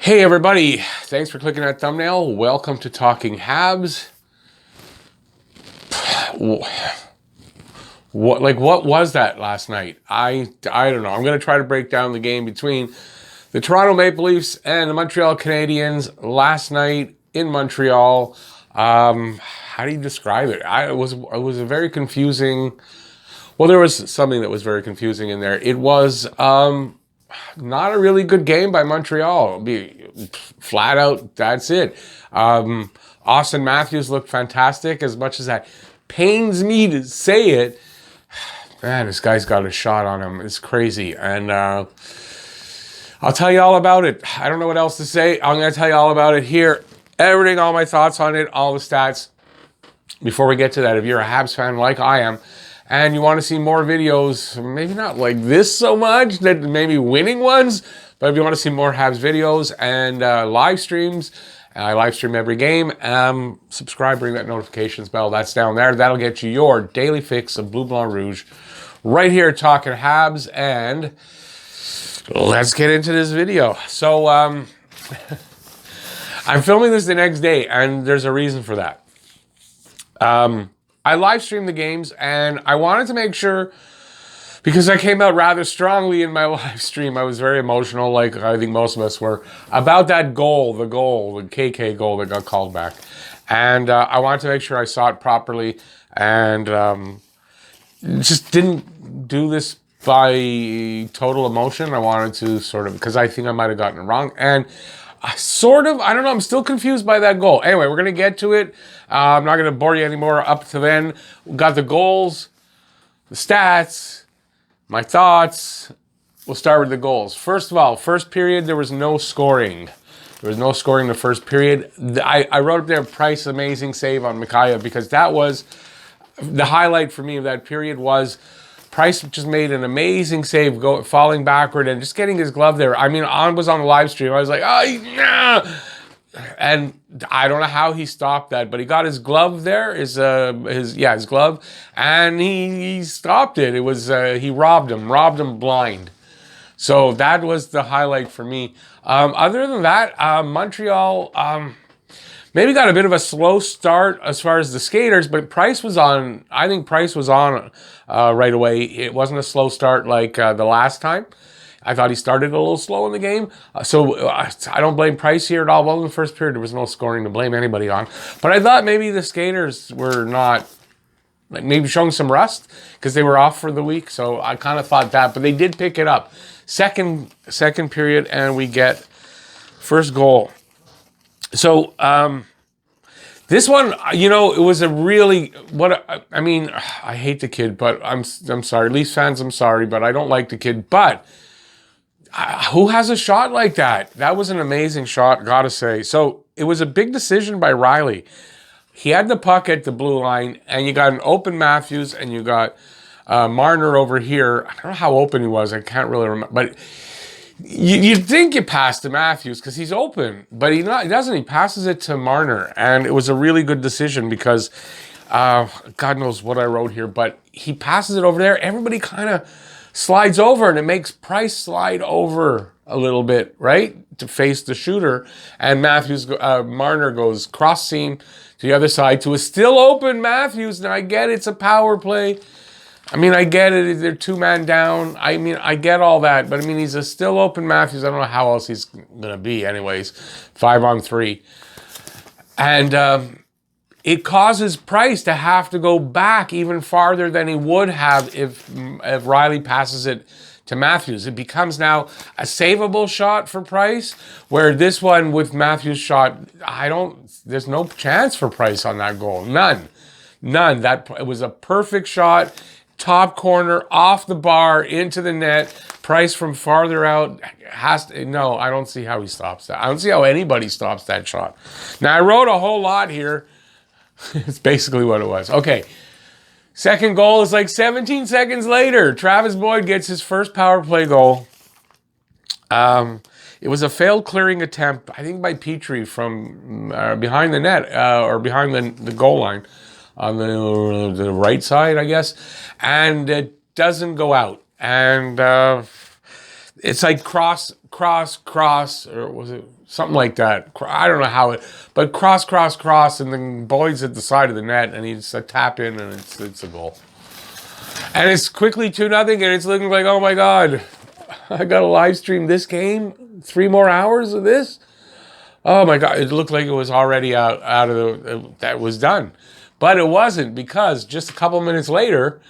Hey everybody, thanks for clicking that thumbnail. Welcome to Talking Habs. What was that last night? I don't know. I'm going to try to break down the game between the Toronto Maple Leafs and the Montreal Canadiens last night in Montreal. How do you describe it? It was a very confusing. Well, there was something that was very confusing in there. It was not a really good game by Montreal. Flat out, that's it. Austin Matthews looked fantastic. As much as that pains me to say it, man, this guy's got a shot on him. It's crazy. And I'll tell you all about it. I don't know what else to say. I'm going to tell you all about it here. Everything, all my thoughts on it, all the stats. Before we get to that, if you're a Habs fan like I am, and you want to see more videos, maybe not like this so much, that maybe winning ones, but if you want to see more Habs videos and live streams, and I live stream every game, subscribe, ring that notifications bell. That's down there. That'll get you your daily fix of Bleu Blanc Rouge right here Talking Habs, and let's get into this video. So I'm filming this the next day, and there's a reason for that. I live streamed the games, and I wanted to make sure, because I came out rather strongly in my live stream. I was very emotional, like I think most of us were, about that goal, the KK goal that got called back. And I wanted to make sure I saw it properly, and just didn't do this by total emotion. I wanted to sort of, because I think I might have gotten it wrong. And I don't know, I'm still confused by that goal. Anyway, we're going to get to it. I'm not going to bore you anymore up to then. We got the goals, the stats, my thoughts. We'll start with the goals. First of all, first period, there was no scoring. There was no scoring in the first period. I wrote up there, Price, amazing save on Mikheyev, because that was the highlight for me of that period. Was Price just made an amazing save, falling backward and just getting his glove there. I mean, I was on the live stream. I was like, oh, yeah. And I don't know how he stopped that, but he got his glove there, his glove, and he stopped it. It was he robbed him blind. So that was the highlight for me. Other than that, Montreal maybe got a bit of a slow start as far as the skaters, but Price was on. I think Price was on right away. It wasn't a slow start like the last time. I thought he started a little slow in the game. So I don't blame Price here at all. Well, in the first period, there was no scoring to blame anybody on. But I thought maybe the skaters were not, like, maybe showing some rust because they were off for the week. So I kind of thought that. But they did pick it up. Second period, and we get first goal. So this one, you know, it was a really, I mean, I hate the kid, but I'm sorry. Leafs fans, I'm sorry, but I don't like the kid. But who has a shot like that? That was an amazing shot, gotta say. So it was a big decision by Riley. He had the puck at the blue line, and you got an open Matthews, and you got Marner over here. I don't know how open he was. I can't really remember, but you'd think you passed to Matthews because he's open, but he doesn't. He passes it to Marner, and it was a really good decision because God knows what I wrote here, but he passes it over there. Everybody kind of slides over, and it makes Price slide over a little bit, right, to face the shooter. And Marner goes cross seam to the other side to a still open Matthews. And I get it's a power play. I mean, I get it. They're two-man down. I mean, I get all that. But, I mean, he's a still open Matthews. I don't know how else he's going to be anyways. 5-on-3. And it causes Price to have to go back even farther than he would have if Riley passes it to Matthews. It becomes now a savable shot for Price, where this one with Matthews' shot, there's no chance for Price on that goal. None. It was a perfect shot. Top corner, off the bar, into the net. Price from farther out no, I don't see how he stops that. I don't see how anybody stops that shot. Now, I wrote a whole lot here. It's basically what it was. Okay. Second goal is like 17 seconds later. Travis Boyd gets his first power play goal. It was a failed clearing attempt, I think, by Petrie from behind the net, or behind the goal line on the right side, I guess. And it doesn't go out. And it's like cross cross, or was it something like that? I don't know how it, but cross, and then Boyd's at the side of the net, and he's a tap in, and it's a goal. And it's quickly 2-0, and it's looking like, oh my God, I got to live stream this game? 3 more hours of this? Oh my God, it looked like it was already out of that was done. But it wasn't, because just a couple minutes later,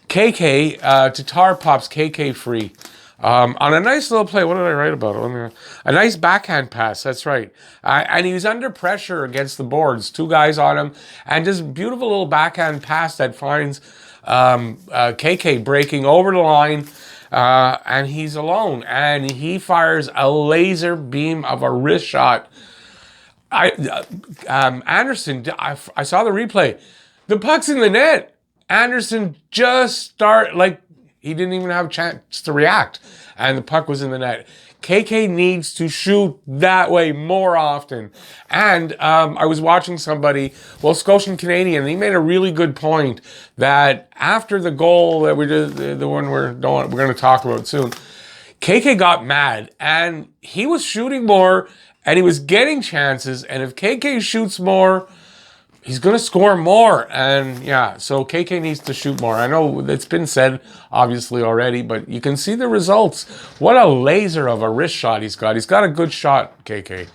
KK, Tatar pops KK free. On a nice little play. What did I write about it? A nice backhand pass, that's right. And he was under pressure against the boards. 2 guys on him. And just beautiful little backhand pass that finds KK breaking over the line. And he's alone. And he fires a laser beam of a wrist shot. Anderson, I saw the replay. The puck's in the net. Anderson just he didn't even have a chance to react, and the puck was in the net. KK needs to shoot that way more often. And I was watching somebody, Scotian Canadian, and he made a really good point that after the goal that we did, the one we're going to talk about soon, KK got mad, and he was shooting more, and he was getting chances, and if KK shoots more, he's going to score more. And yeah, so KK needs to shoot more. I know it's been said, obviously, already, but you can see the results. What a laser of a wrist shot he's got. He's got a good shot, KK.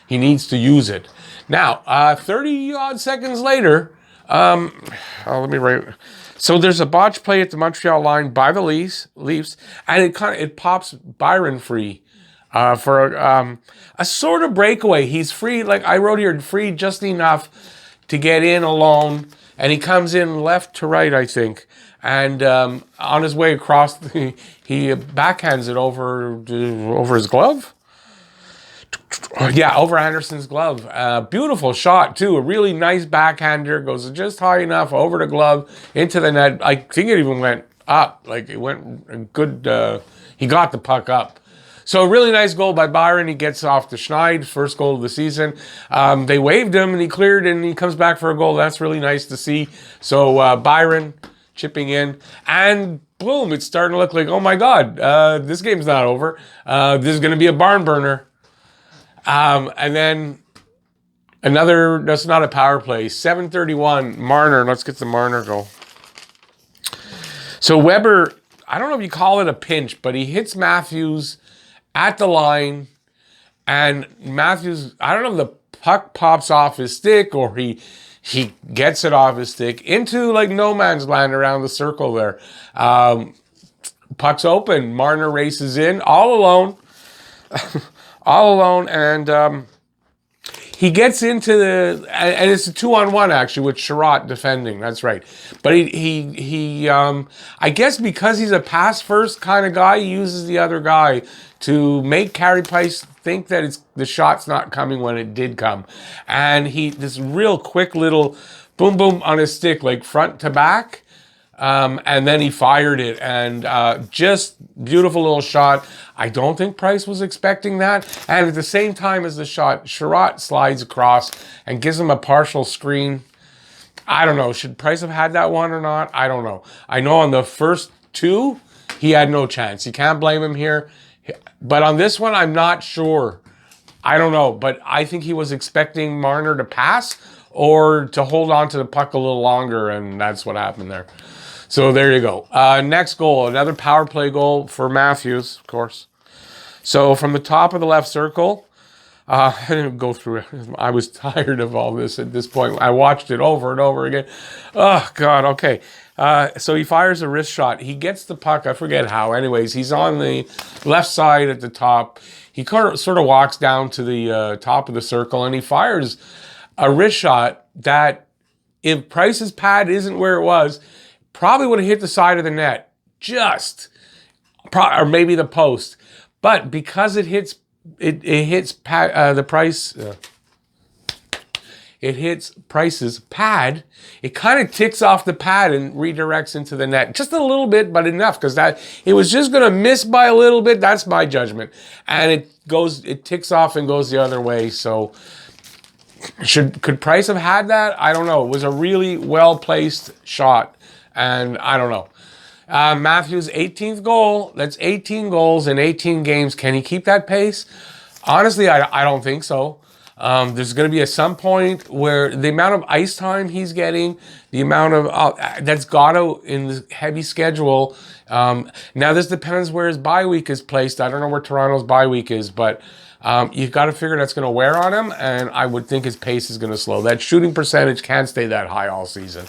He needs to use it. Now, 30-odd seconds later, let me write. So there's a botch play at the Montreal line by the Leafs, and it pops Byron free. For a sort of breakaway. He's free, like I wrote here, free just enough to get in alone, and he comes in left to right, I think, and on his way across, he backhands it over his glove. Yeah, over Anderson's glove. Beautiful shot too. A really nice backhander, goes just high enough over the glove into the net. I think it even went up. Like it went good. He got the puck up. So a really nice goal by Byron. He gets off the Schneid, first goal of the season. They waved him and he cleared and he comes back for a goal. That's really nice to see. So Byron chipping in, and boom, it's starting to look like, oh my God, this game's not over. This is going to be a barn burner. And then that's not a power play. 7:31, Marner. Let's get the Marner goal. So Weber, I don't know if you call it a pinch, but he hits Matthews at the line, and Matthews, I don't know if the puck pops off his stick or he gets it off his stick into like no man's land around the circle there. Puck's open. Marner races in all alone. And he gets into and it's a 2-on-1 actually with Sherratt defending. That's right. But he I guess because he's a pass first kind of guy, he uses the other guy to make Carey Price think that the shot's not coming when it did come. And this real quick little boom boom on his stick, like front to back. And then he fired it, and just beautiful little shot. I don't think Price was expecting that. And at the same time as the shot, Sherratt slides across and gives him a partial screen. I don't know. Should Price have had that one or not? I don't know. I know on the first 2, he had no chance. You can't blame him here. But on this one, I'm not sure. I don't know. But I think he was expecting Marner to pass or to hold on to the puck a little longer, and that's what happened there. So there you go. Next goal, another power play goal for Matthews, of course. So from the top of the left circle, I didn't go through it. I was tired of all this at this point. I watched it over and over again. Oh, God, okay. So he fires a wrist shot. He gets the puck. I forget how. Anyways, he's on the left side at the top. He sort of walks down to the top of the circle, and he fires a wrist shot that, if Price's pad isn't where it was, probably would have hit the side of the net. Or maybe the post. But because it hits the Price... it hits Price's pad, it kind of ticks off the pad and redirects into the net. Just a little bit, but enough, because it was just going to miss by a little bit. That's my judgment. And it ticks off and goes the other way. So could Price have had that? I don't know. It was a really well-placed shot, and I don't know. Matthews' 18th goal. That's 18 goals in 18 games. Can he keep that pace? Honestly, I don't think so. There's going to be some point where the amount of ice time he's getting, the amount of that's got to in the heavy schedule. Now this depends where his bye week is placed. I don't know where Toronto's bye week is, but you've got to figure that's going to wear on him, and I would think his pace is going to slow. That shooting percentage can't stay that high all season.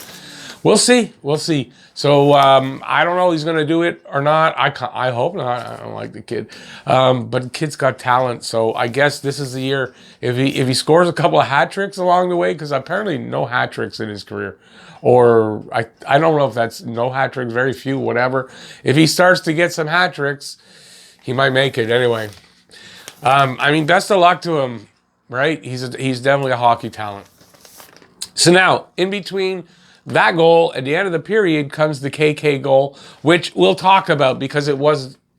We'll see. We'll see. So I don't know if he's going to do it or not. I hope not. I don't like the kid. But the kid's got talent. So I guess this is the year. If he scores a couple of hat tricks along the way, because apparently no hat tricks in his career. Or I don't know if that's no hat tricks, very few, whatever. If he starts to get some hat tricks, he might make it anyway. I mean, best of luck to him, right? He's definitely a hockey talent. So now, in between that goal, at the end of the period, comes the KK goal, which we'll talk about because it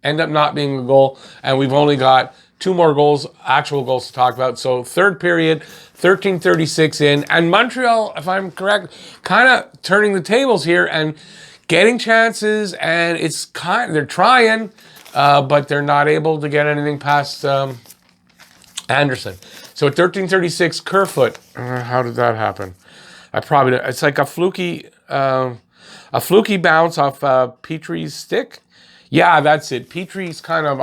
end up not being a goal, and we've only got 2 more goals, actual goals to talk about. So third period, 13:36 in, and Montreal, if I'm correct, kind of turning the tables here and getting chances, and they're trying, but they're not able to get anything past Anderson. So at 13:36, Kerfoot. How did that happen? It's like a fluky bounce off Petrie's stick. Yeah, that's it. Petrie's kind of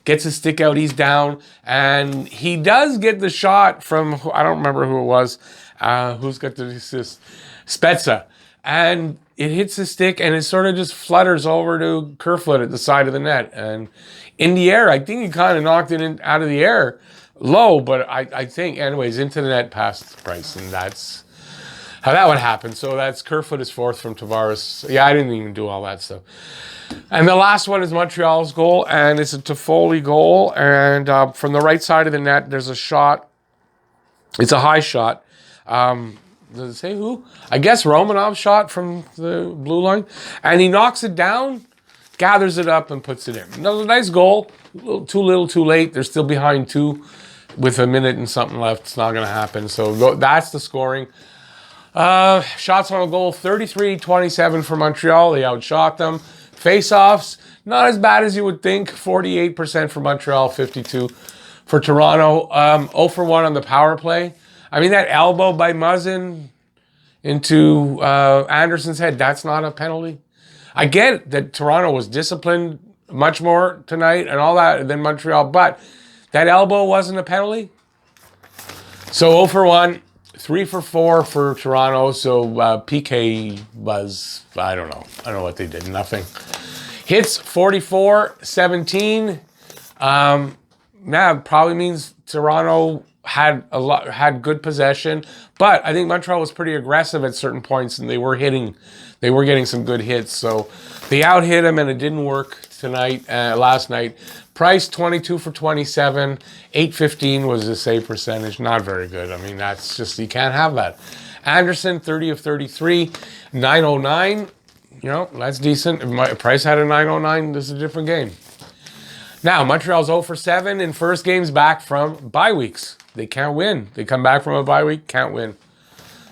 gets his stick out. He's down, and he does get the shot from I don't remember who it was. Who's got the assist? Spezza, and it hits the stick, and it sort of just flutters over to Kerfoot at the side of the net, and in the air. I think he kind of knocked it out of the air, low, but I think anyways into the net past Price, and that's how that would happen. So that's Kerfoot is 4th from Tavares. Yeah, I didn't even do all that stuff. And the last one is Montreal's goal, and it's a Toffoli goal. And from the right side of the net, there's a shot. It's a high shot. Does it say who? I guess Romanov's shot from the blue line. And he knocks it down, gathers it up, and puts it in. Another nice goal. Too little, too late. They're still behind 2 with a minute and something left. It's not going to happen. So that's the scoring. Shots on a goal, 33-27 for Montreal. They outshot them. Face-offs, not as bad as you would think. 48% for Montreal, 52% for Toronto. 0 for 1 on the power play. I mean, that elbow by Muzzin into Anderson's head, that's not a penalty. I get that Toronto was disciplined much more tonight and all that than Montreal, but that elbow wasn't a penalty. So 0 for 1. 3 for 4 for Toronto. So PK was, I don't know what they did. Nothing. Hits 44-17. Probably means Toronto had good possession, but I think Montreal was pretty aggressive at certain points, and they were getting some good hits. So they out-hit them, and it didn't work last night. Price 22 for 27, 815 was the save percentage. Not very good. I mean, that's just, you can't have that. Anderson 30 of 33, 909. You know, that's decent. If Price had a 909, this is a different game. Now, Montreal's 0 for 7 in first games back from bye weeks. They can't win. They come back from a bye week, can't win.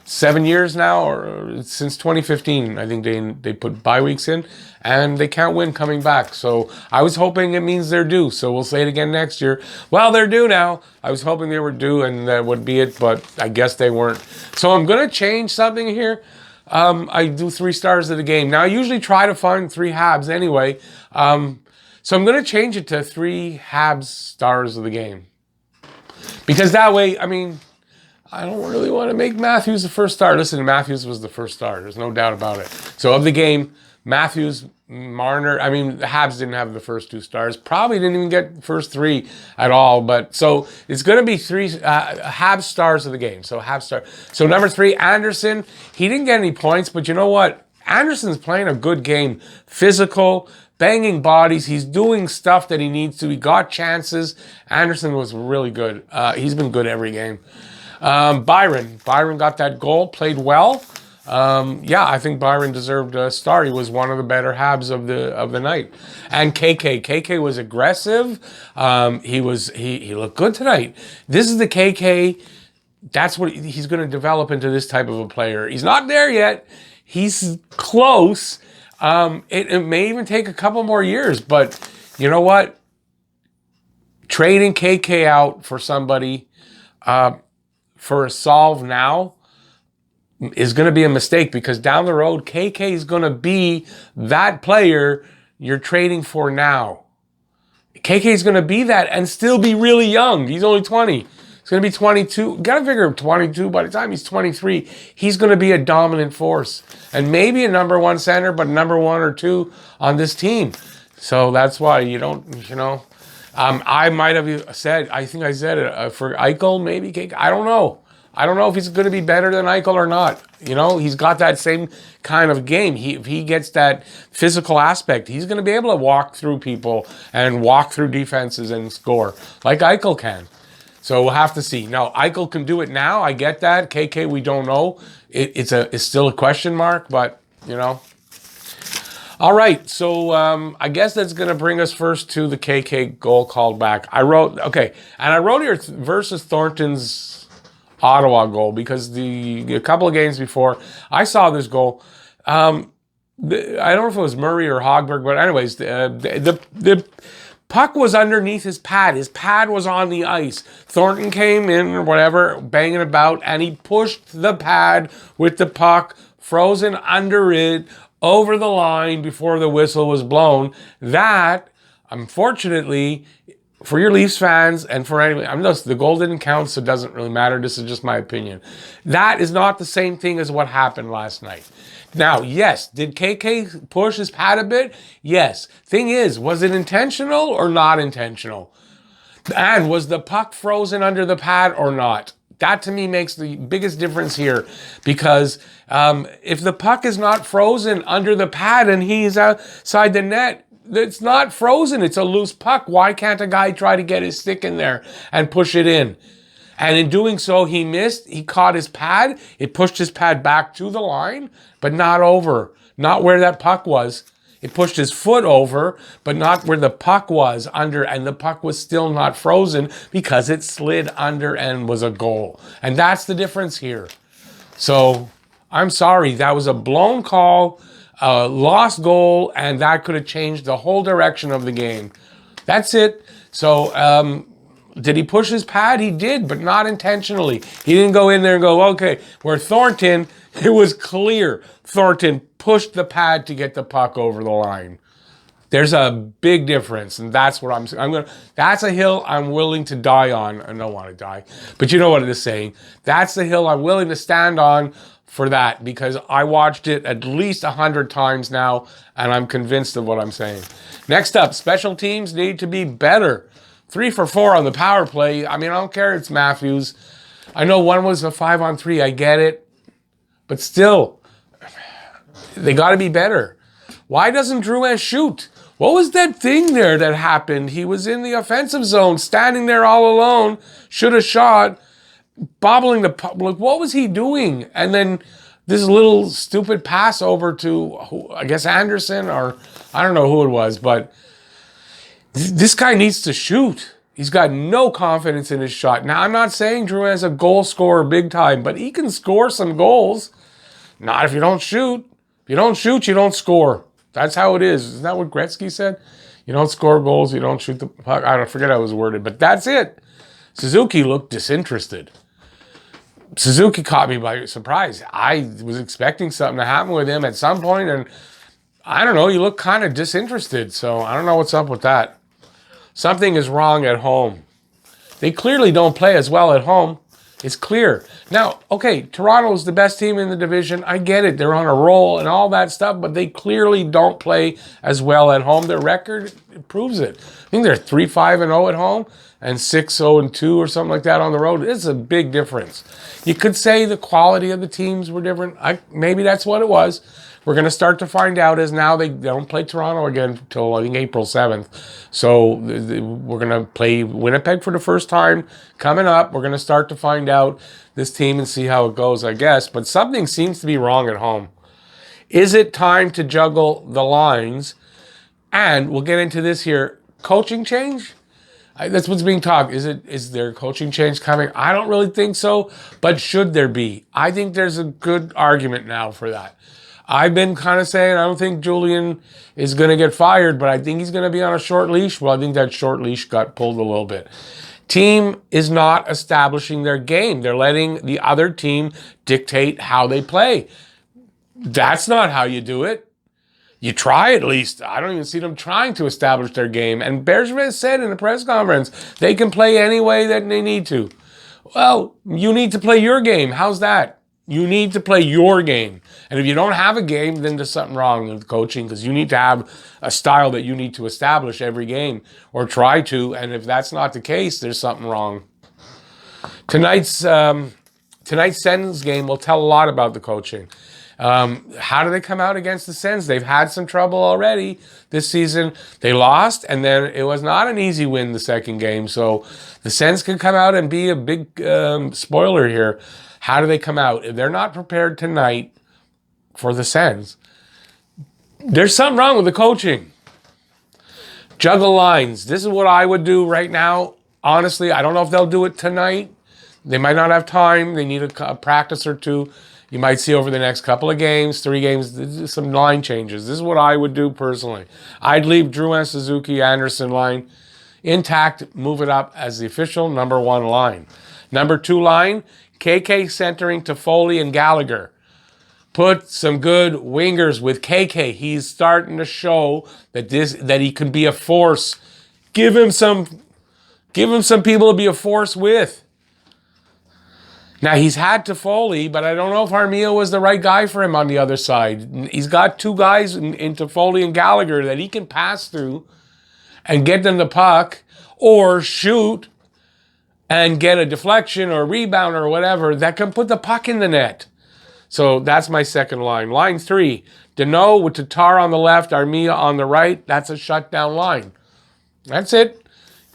7 years now, or since 2015, I think they put bye weeks in, and they can't win coming back. So I was hoping it means they're due. So we'll say it again next year. Well, they're due now. I was hoping they were due, and that would be it, but I guess they weren't. So I'm going to change something here. I do 3 stars of the game. Now, I usually try to find 3 Habs anyway. So I'm going to change it to 3 Habs stars of the game. Because that way, I mean, I don't really want to make Matthews the first star. Listen, Matthews was the first star. There's no doubt about it. So of the game, Matthews, Marner, I mean, the Habs didn't have the first 2 stars. Probably didn't even get the first 3 at all. But so it's going to be 3 Habs stars of the game. So Habs star. So number 3, Anderson. He didn't get any points, but you know what? Anderson's playing a good game. Physical, banging bodies. He's doing stuff that he needs to. He got chances. Anderson was really good. He's been good every game. Byron got that goal, played well. I think Byron deserved a star. He was one of the better Habs of the night. And KK was aggressive. He looked good tonight. This is the KK. That's what he's going to develop into, this type of a player. He's not there yet. He's close. It may even take a couple more years, but you know what? Trading KK out for somebody for a solve now is going to be a mistake, because down the road, KK is going to be that player you're trading for now. KK is going to be that and still be really young. He's only 20. He's going to be 22. Got to figure 22. By the time he's 23, he's going to be a dominant force. And maybe a number one center, but number one or two on this team. So that's why you don't, I might have said, I think I said it, for Eichel, maybe KK. I don't know. I don't know if he's going to be better than Eichel or not. He's got that same kind of game. If he gets that physical aspect, he's going to be able to walk through people and walk through defenses and score like Eichel can. So we'll have to see. Now, Eichel can do it now. I get that. KK, we don't know. It's still a question mark, but, All right, so I guess that's going to bring us first to the KK goal called back. I wrote here versus Thornton's Ottawa goal, because a couple of games before I saw this goal. I don't know if it was Murray or Hogberg, but anyways, the puck was underneath his pad. His pad was on the ice. Thornton came in or whatever, banging about, and he pushed the pad with the puck frozen under it over the line before the whistle was blown. That, unfortunately, for your Leafs fans and for anybody, the goal didn't count, so it doesn't really matter. This is just my opinion. That is not the same thing as what happened last night. Now, yes, did KK push his pad a bit? Yes. Thing is, was it intentional or not intentional? And was the puck frozen under the pad or not? That, to me, makes the biggest difference here, because if the puck is not frozen under the pad and he's outside the net, it's not frozen. It's a loose puck. Why can't a guy try to get his stick in there and push it in? And in doing so, he missed. He caught his pad. It pushed his pad back to the line, but not over. Not where that puck was. It pushed his foot over, but not where the puck was under. And the puck was still not frozen because it slid under and was a goal. And that's the difference here. So I'm sorry. That was a blown call. Lost goal, and that could have changed the whole direction of the game. That's it. So, did he push his pad? He did, but not intentionally. He didn't go in there and go, okay. Where Thornton, it was clear Thornton pushed the pad to get the puck over the line. There's a big difference, and that's what that's a hill I'm willing to die on. I don't want to die, but you know what it is saying. That's the hill I'm willing to stand on for that, because I watched it at least 100 times now, and I'm convinced of what I'm saying. Next up, special teams need to be better. 3 for 4 on the power play. I don't care if it's Matthews. I know one was a 5-on-3. I get it. But still, they got to be better. Why doesn't Drouin shoot? What was that thing there that happened? He was in the offensive zone, standing there all alone, should have shot, bobbling the puck. Like, what was he doing? And then this little stupid pass over to, I guess, Anderson, or I don't know who it was, but this guy needs to shoot. He's got no confidence in his shot. Now, I'm not saying Drouin's a goal scorer big time, but he can score some goals. Not if you don't shoot. If you don't shoot, you don't score. That's how it is. Isn't that what Gretzky said? You don't score goals, you don't shoot the puck. I forget how it was worded, but that's it. Suzuki looked disinterested. Suzuki caught me by surprise. I was expecting something to happen with him at some point, and I don't know, he looked kind of disinterested, so I don't know what's up with that. Something is wrong at home. They clearly don't play as well at home. It's clear. Now, okay, Toronto's the best team in the division. I get it. They're on a roll and all that stuff, but they clearly don't play as well at home. Their record proves it. I think they're 3-5-0 at home and 6-0-2 or something like that on the road. It's a big difference. You could say the quality of the teams were different. Maybe that's what it was. We're going to start to find out, as now they don't play Toronto again until, I think, April 7th. So we're going to play Winnipeg for the first time coming up. We're going to start to find out this team and see how it goes, I guess. But something seems to be wrong at home. Is it time to juggle the lines? And we'll get into this here. Coaching change? That's what's being talked. Is there a coaching change coming? I don't really think so, but should there be? I think there's a good argument now for that. I've been kind of saying I don't think Julian is going to get fired, but I think he's going to be on a short leash. Well, I think that short leash got pulled a little bit. Team is not establishing their game. They're letting the other team dictate how they play. That's not how you do it. You try at least. I don't even see them trying to establish their game. And Bergevin said in the press conference, they can play any way that they need to. Well, you need to play your game. How's that? You need to play your game. And if you don't have a game, then there's something wrong with coaching, because you need to have a style that you need to establish every game, or try to. And if that's not the case, there's something wrong. Tonight's Sens game will tell a lot about the coaching. How do they come out against the Sens? They've had some trouble already this season. They lost, and then it was not an easy win the second game. So the Sens can come out and be a big spoiler here. How do they come out? If they're not prepared tonight for the Sens, there's something wrong with the coaching. Juggle lines. This is what I would do right now. Honestly, I don't know if they'll do it tonight. They might not have time. They need a practice or two. You might see over the next couple of games, 3 games, some line changes. This is what I would do personally. I'd leave Drouin, Suzuki, Anderson line intact, move it up as the official number 1 line. Number 2 line, KK centering Toffoli and Gallagher. Put some good wingers with KK. He's starting to show that he can be a force. Give him some people to be a force with. Now, he's had Toffoli, but I don't know if Armia was the right guy for him on the other side. He's got 2 guys in Toffoli and Gallagher that he can pass through and get them the puck, or shoot and get a deflection or a rebound or whatever that can put the puck in the net. So that's my second line. Line 3, Deneau with Tatar on the left, Armia on the right. That's a shutdown line. That's it.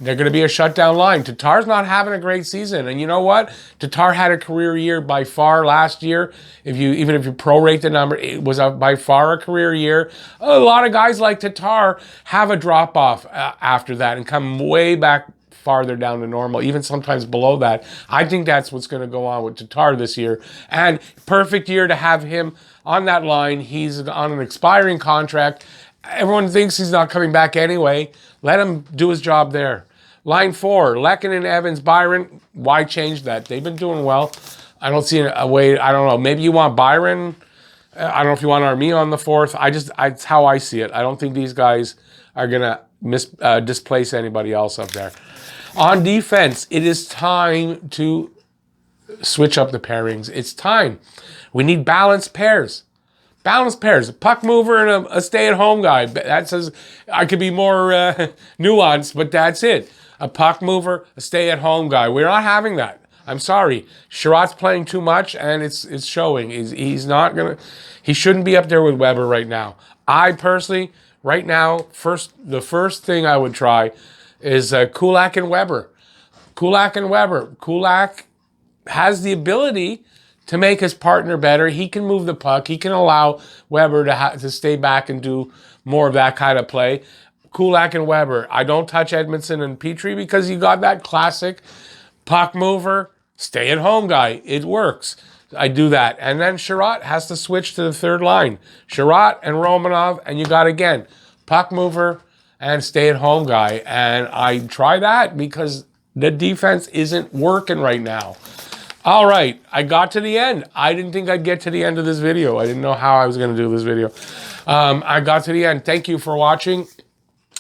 They're going to be a shutdown line. Tatar's not having a great season. And you know what? Tatar had a career year by far last year. Even if you prorate the number, it was by far a career year. A lot of guys like Tatar have a drop-off after that and come way back farther down to normal, even sometimes below that. I think that's what's going to go on with Tatar this year. And perfect year to have him on that line. He's on an expiring contract. Everyone thinks he's not coming back anyway. Let him do his job there. Line 4, Lehkonen, Evans, Byron. Why change that? They've been doing well. I don't see a way. I don't know. Maybe you want Byron. I don't know if you want Armia on the 4th. It's how I see it. I don't think these guys are going to displace anybody else up there. On defense, it is time to switch up the pairings. It's time. We need balanced pairs. Balanced pairs. A puck mover and a stay-at-home guy. That says I could be more nuanced, but that's it. A puck mover, a stay-at-home guy. We're not having that. I'm sorry. Sherratt's playing too much, and it's showing. He's not gonna. He shouldn't be up there with Weber right now. I personally, right now, the first thing I would try is Kulak and Weber. Kulak and Weber. Kulak has the ability to make his partner better. He can move the puck. He can allow Weber to stay back and do more of that kind of play. Kulak and Weber. I don't touch Edmondson and Petrie because you got that classic puck mover, stay-at-home guy. It works. I do that. And then Sherratt has to switch to the 3rd line. Sherratt and Romanov, and you got, again, puck mover and stay-at-home guy. And I try that because the defense isn't working right now. All right, I got to the end. I didn't think I'd get to the end of this video. I didn't know how I was going to do this video. I got to the end. Thank you for watching.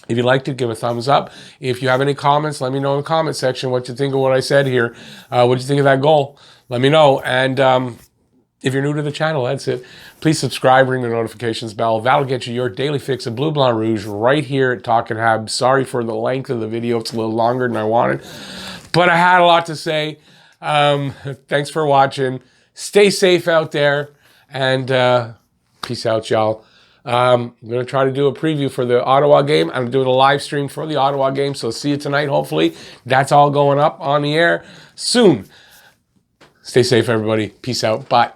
If you liked it, give a thumbs up. If you have any comments, let me know in the comment section what you think of what I said here. What you think of that goal? Let me know. And if you're new to the channel, that's it. Please subscribe, ring the notifications bell. That'll get you your daily fix of Blue Blanc Rouge right here at Talkin' Habs. Sorry for the length of the video. It's a little longer than I wanted. But I had a lot to say. Thanks for watching. Stay safe out there. And peace out, y'all. I'm going to try to do a preview for the Ottawa game. I'm doing a live stream for the Ottawa game, so see you tonight, hopefully. That's all going up on the air soon. Stay safe, everybody. Peace out. Bye.